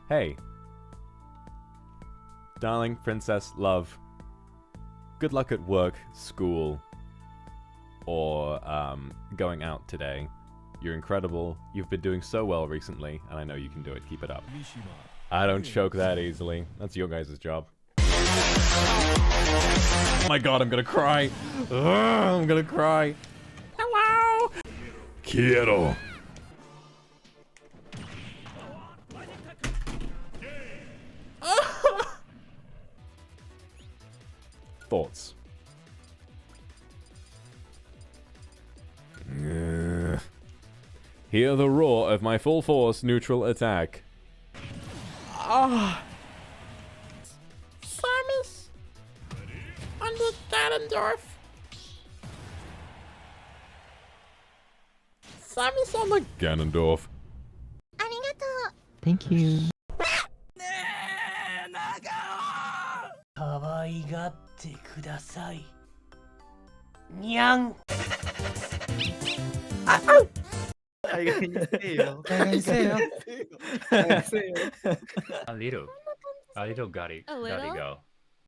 Hey, darling, princess, love. Good luck at work, school, or going out today. You're incredible. You've been doing so well recently, and I know you can do it. Keep it up. I don't choke that easily. That's your guys' job. Oh my god, I'm gonna cry. Ugh, I'm gonna cry. Hello. Quiero. Thoughts. Hear the roar of my full force neutral attack. Ah. Samus. Under Ganondorf. Samus on the Ganondorf. Thank you. 可愛がってください。にゃん。A little gotti go.